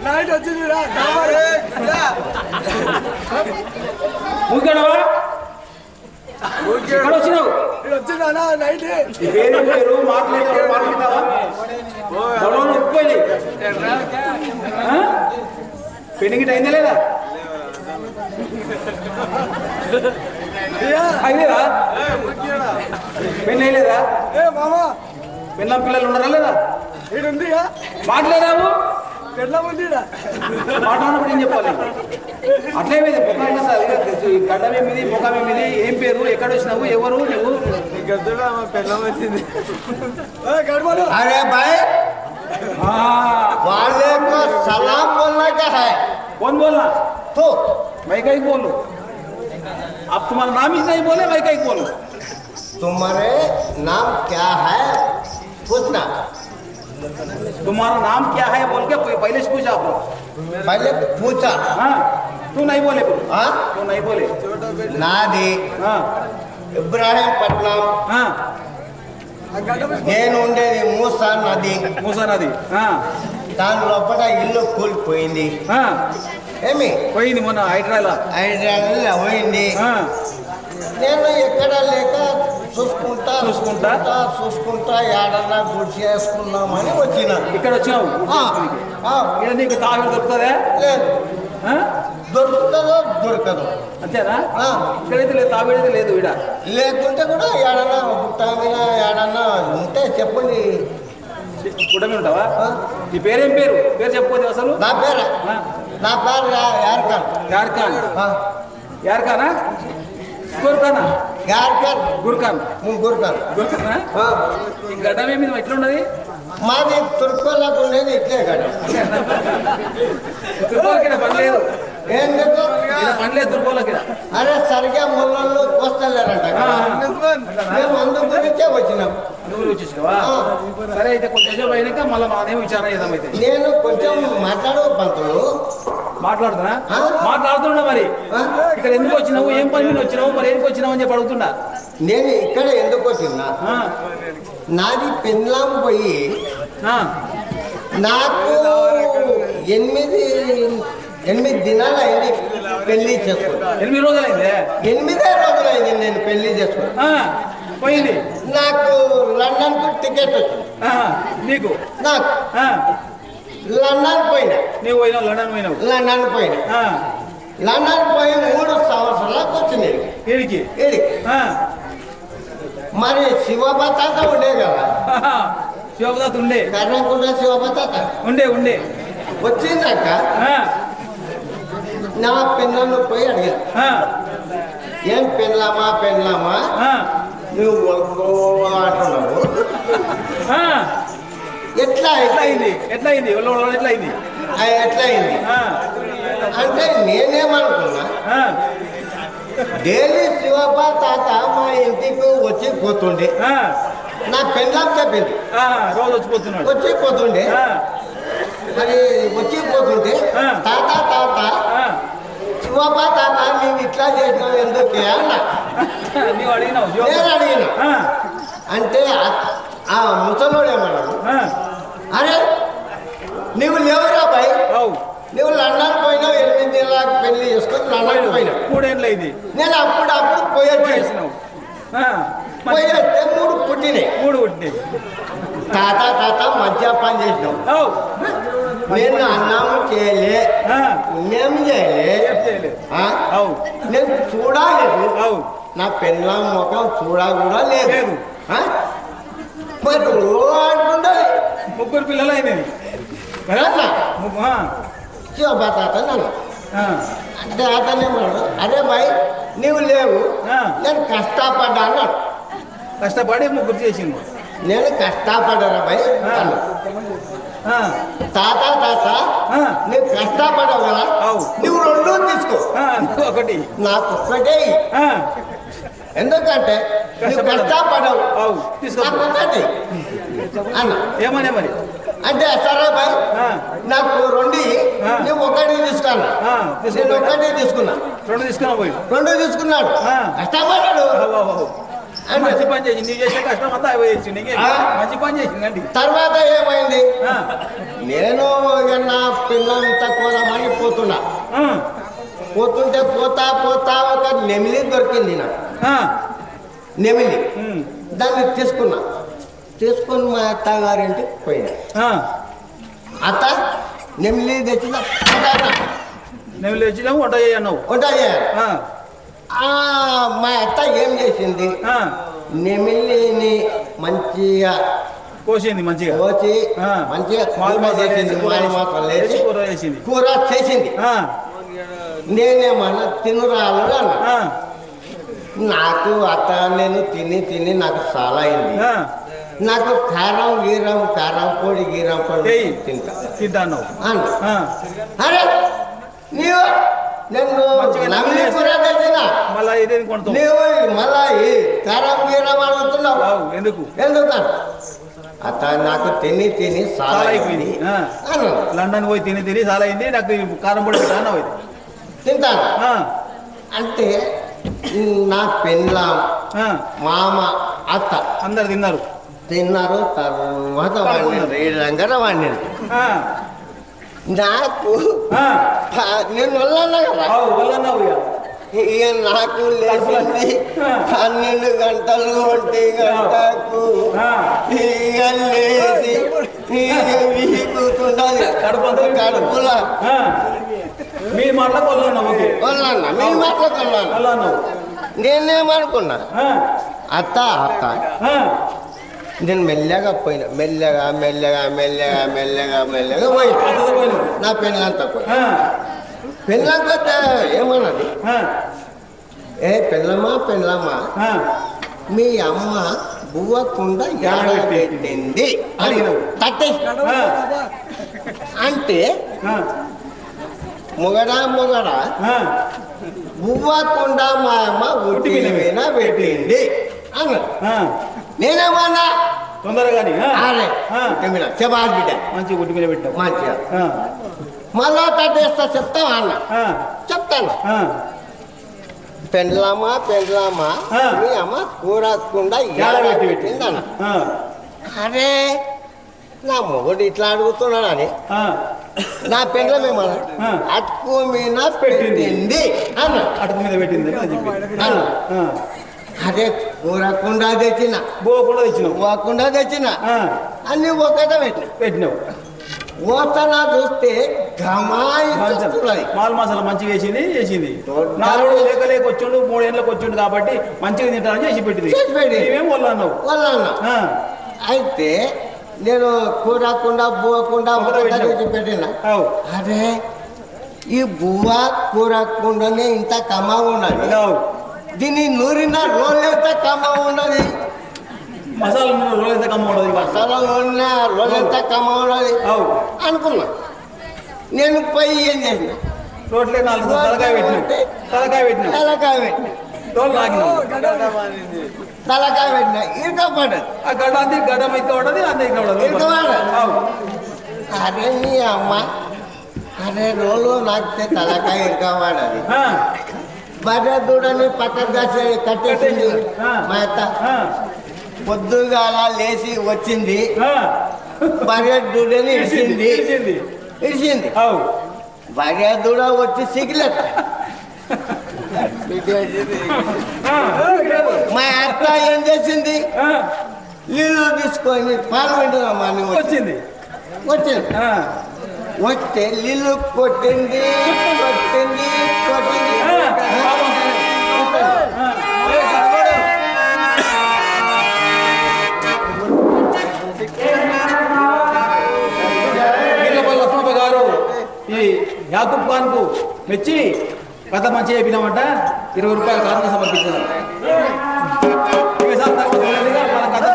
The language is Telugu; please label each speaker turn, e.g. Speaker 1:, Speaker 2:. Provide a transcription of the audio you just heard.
Speaker 1: నైట్ వచ్చింది
Speaker 2: వచ్చినావు
Speaker 1: వచ్చిందా నైట్
Speaker 2: పేరు మాట్లాడతావా పెళ్లికి అయిందా లేదా అయిలేదా పెళ్ళి అయ్యలేదా
Speaker 1: మామా
Speaker 2: పెళ్ళం పిల్లలు ఉన్నారా లేదా
Speaker 1: ఉంది
Speaker 2: మాట్లాడాము
Speaker 1: పెళ్ళం ఉంది
Speaker 2: మాట్లాడినప్పుడు ఏం చెప్పాలి అట్లే గడ్డం ఏమిది ముఖం ఏమిది ఏం పేరు ఎక్కడ వచ్చినావు ఎవరు నువ్వు
Speaker 1: పెళ్ళం వచ్చింది
Speaker 3: अरे भाई वाले को सलाम बोलना क्या है
Speaker 2: कौन बोलना
Speaker 3: तो
Speaker 2: मैं कहीं बोलूं अब तुम्हारा नाम ही नहीं बोले मैं कहीं बोलूं
Speaker 3: तुम्हारे नाम क्या है पूछना
Speaker 2: तुम्हारा नाम क्या है बोल के पहले से पूछा आप
Speaker 3: पहले पूछा
Speaker 2: हाँ तू नहीं बोले
Speaker 3: हाँ
Speaker 2: तू नहीं बोले
Speaker 3: नादी
Speaker 2: हाँ
Speaker 3: ఇబ్రాహీంపట్నం
Speaker 2: हाँ
Speaker 3: నేను ఉండేది మూసా నది
Speaker 2: మూసా నది
Speaker 3: దాని లోపల ఇల్లు కూలిపోయింది ఏమి
Speaker 2: పోయింది మొన్న హైడ్రాలా
Speaker 3: హైదరాబాద్ పోయింది నేను ఎక్కడ లేక చూసుకుంటా ఏడన్నా గుడి చేసుకున్నామని వచ్చిన
Speaker 2: ఇక్కడ వచ్చినావు ఇక్కడ నీకు తాగు దొరుకుతుందా
Speaker 3: లేదు దొరుకుతుందో దొరకదు
Speaker 2: అంతేనా ఇక్కడైతే లేదు తాగేది లేదు ఇక్కడ
Speaker 3: లేకుంటే కూడా ఏడన్నా గుట్ట మీద ఏడన్నా ఉంటే చెప్పండి
Speaker 2: గుడ్డమే ఉంటావా నీ పేరేం పేరు పేరు చెప్పకపోతే అసలు
Speaker 3: నా పేరు యార్ఖాన్
Speaker 2: యార్ఖానా గుర్ఖానా
Speaker 3: గుర్ఖాన్
Speaker 2: గుర్ఖానా ఈ గడ్డం ఏమి ఎట్లా ఉన్నది
Speaker 3: మాది తుర్కోలకు ఉండేది ఇట్లే గడ్డ
Speaker 2: తుర్కోలకి పని లేదు
Speaker 3: ఏం లేదు
Speaker 2: పని లేదు తుర్కోలకి
Speaker 3: అరే సరిగా ముళ్ళు కోస్తలేరంట మేము అందు గురించే వచ్చినాం
Speaker 2: వచ్చేసినావా సరే అయితే కొంచెం అయినాక మళ్ళీ మాదేమో విచారణ చేద్దాం అయితే
Speaker 3: నేను కొంచెం మాట్లాడు పంతులు
Speaker 2: మాట్లాడుతున్నా మాట్లాడుతున్నా మరి ఇక్కడ ఎందుకు వచ్చినావు ఏం పని మీద వచ్చినావు మరి ఎందుకు వచ్చినావు అని చెప్పి అడుగుతున్నా
Speaker 3: నేను ఇక్కడ ఎందుకు వచ్చినా నాది పెన్లాం పోయి నాకు 8 దినాలు అయింది పెళ్లి చేసుకున్నా
Speaker 2: 8 రోజులైంది
Speaker 3: 8 రోజులైంది నేను పెళ్లి చేసుకున్నా
Speaker 2: పోయింది
Speaker 3: నాకు లండన్ కు టికెట్ వచ్చింది
Speaker 2: నీకు
Speaker 3: నాకు లండన్ పోయినా
Speaker 2: నీవు పోయినావు లండన్ పోయినా
Speaker 3: లండన్ పోయి 3 సంవత్సరాలకు వచ్చింది
Speaker 2: ఏడికి
Speaker 3: మరి శివభతాత ఉండే కదా
Speaker 2: శివభతాత ఉండే
Speaker 3: కర్ణకుండ శివభతాత
Speaker 2: ఉండే
Speaker 3: వచ్చిందాక నా పెళ్ళను పోయి అడిగా ఏం పెళ్ళామా నువ్వు అంటున్నావు ఎట్లా
Speaker 2: అయింది
Speaker 3: అంటే నేనేమనుకున్నా డైలీ శివప్ప తాత మా ఇంటికి వచ్చి పోతుండే నా పెళ్ళాం చెప్పింది
Speaker 2: రోజు
Speaker 3: వచ్చిపోతుండే మరి వచ్చిపోతుంటే తాత శివప్ప తాత నేను ఇట్లా చేసినావు ఎందుకే అన్నా నేను అడిగిన అంటే ఆ ముసలోడేమన్నాడు అరే నువ్వు లేవురా బాయ్ నువ్వు లండన్ పోయినావు 8 నెలలకు పెళ్లి చేసుకొని లండన్ పోయినావు
Speaker 2: 3 ఏళ్ళు అయింది
Speaker 3: నేను అప్పుడు పోయేసినావు పోయేస్తే 3 పుట్టినాయి తాత మంచిగా పని చేసినావు నేను అన్నము చేయలే పుణ్యం చేయలే నేను చూడలేదు నా పెళ్ళాం ముఖం కూడా లేదు మరి అంటుండే
Speaker 2: 3 పిల్లలు అయినాయి
Speaker 3: తాత నన్ను అంటే అతనేమన్నాడు అరే బాయ్ నువ్వు లేవు నేను కష్టపడ్డా అన్నాడు
Speaker 2: కష్టపడి 3 చేసింది
Speaker 3: నేను కష్టపడరా బాయ్ తాత నువ్వు కష్టపడవు కదా నువ్వు 2 తీసుకో
Speaker 2: ఒకటి
Speaker 3: నాకు ఒక్కటే ఎందుకంటే నువ్వు కష్టపడవు నాకు ఒకటి అన్న
Speaker 2: ఏమనే మరి
Speaker 3: అంటే సరే బాయ్ నాకు 2 నువ్వు 1 తీసుకున్నా నేను 1 తీసుకున్నా 2 తీసుకున్నాడు కష్టపడ్డాడు
Speaker 2: మంచి పని చేసి నీకు చేసే కష్టం అంతా మంచి పని చేసిందండి
Speaker 3: తర్వాత ఏమైంది నేను ఇక నా పిల్లంతా కోదామని పోతున్నా. పోతుంటే పోతా పోతా ఒక నెమిలి దొరికింది నాకు. నెమిలి దాన్ని తీసుకుని మా అత్తగారింటికి పోయినా. అత్త నెమిలి తెచ్చిన
Speaker 2: నెమిలి తెచ్చినావు వంట చేయన్నావు.
Speaker 3: వంట చేయాలి. మా అత్త ఏం చేసింది, నెమిలిని మంచిగా
Speaker 2: కోసింది, మంచిగా
Speaker 3: కోసి మంచిగా కూర చేసింది. నేనేమన్నా తినురాలు అన్నా. నాకు అత్త నేను తిని నాకు చాలా అయింది. నాకు కారం పొడి
Speaker 2: తింటాను
Speaker 3: అన్న. అరే నీవు నేను నమ్మి కూర తెచ్చినా నీవు మళ్ళా కారం అడుగుతున్నావు
Speaker 2: ఎందుకు?
Speaker 3: అత్త నాకు తిని చాలా అయిపోయింది.
Speaker 2: లండన్ పోయి తిని చాలా అయింది, నాకు కారం పొడి
Speaker 3: తింటాను అంటే నా పెళ్ళాం మామ అత్త
Speaker 2: అందరు తిన్నారు.
Speaker 3: తర్వాత వాడిని నాకు నేను వెళ్ళాను కదా. ఇక నాకు లేచింది 12 గంటలు 1 గంటకు. ఇక లేచి కూతుండాలి కడుపులా.
Speaker 2: మీ మాటలకు
Speaker 3: వెళ్ళన్నా మీ మాటలకు వెళ్ళాను. నేనేమనుకున్నా అత్త నేను మెల్లగా పోయినా. మెల్లగా పోయినా. నా పెళ్ళంతా పోయినా. పెళ్ళంతా ఏమన్నది, పెళ్ళమ్మా మీ అమ్మ బువ్వకుండ పెట్టింది తట్టే అంటే మొగడా బువ్వకుండ మా అమ్మ ఉట్టి మీద పెట్టింది అన్న. నేనేమన్నా
Speaker 2: తొందరగాని
Speaker 3: శబాష్ బిడ్డ
Speaker 2: మంచిగా గుడ్డి మీద పెట్టావు.
Speaker 3: మంచిగా మళ్ళా తట్టేస్తా చెప్తావా అన్న. చెప్తాను. పెండ్లామా మీ అమ్మ కూరకుండా పెట్టింది అన్న. అరే నా మొగుడు ఇట్లా అడుగుతున్నాడని నా పెండ్లమేమన్నా అటుకు మీద పెట్టింది అన్న.
Speaker 2: అటుకు మీద పెట్టింది
Speaker 3: అన్న. అదే కూరకుండా తెచ్చిన పోకుండా తెచ్చిన అన్ని ఒకటే
Speaker 2: పెట్టినావు.
Speaker 3: ఓతన చూస్తే
Speaker 2: మాల్ మసాలా మంచిగా చేసింది. 4 రోజులు లేక వచ్చిండు, 3 ఏళ్ళకి వచ్చిండు కాబట్టి మంచిగా తింటానని చేసి పెట్టింది.
Speaker 3: వాళ్ళన్నా అయితే నేను కూరకుండా బువ్వకుండా పెట్టిన. అరే ఈ బువ్వ కూరకుండానే ఇంత కమ్మగా ఉన్నది, దీన్ని నూరిన రోలెంత కమ్మ ఉన్నది.
Speaker 2: మసాలా రోలెంత కమ్మ ఉన్నది.
Speaker 3: మసాలా నూరిన రోలెంత కమ్మ ఉన్నది అనుకున్నా. నేను పోయి ఏం చేసిన,
Speaker 2: రోట్లే 4 తలకాయ పెట్టిన
Speaker 3: ఇరుకపడదు.
Speaker 2: ఆ గడ్డ అంతే గడ్డం అయితే ఉండదు, అంతే
Speaker 3: అరే నీ అమ్మ అరే రోలు నాకితే తలకాయ ఇరుకపడది. బర్రె దూడని పక్కన కట్టేసింది మా అత్త. పొద్దుగాల లేచి వచ్చింది, బర్రె దూడని ఇరిసింది. బర్రె దూడ వచ్చి సిగ్గులేట. మా అత్త ఏం చేసింది, నీళ్ళు తీసుకొని పాలు వింటున్నామా వచ్చింది. వస్తే నీళ్ళు కొట్టింది.
Speaker 2: గారు ఈ యాకూబ్ ఖాన్ కు మెచ్చి కథ మంచిగా చెప్పినామంట 20 రూపాయలు కారణం సమర్పించారు.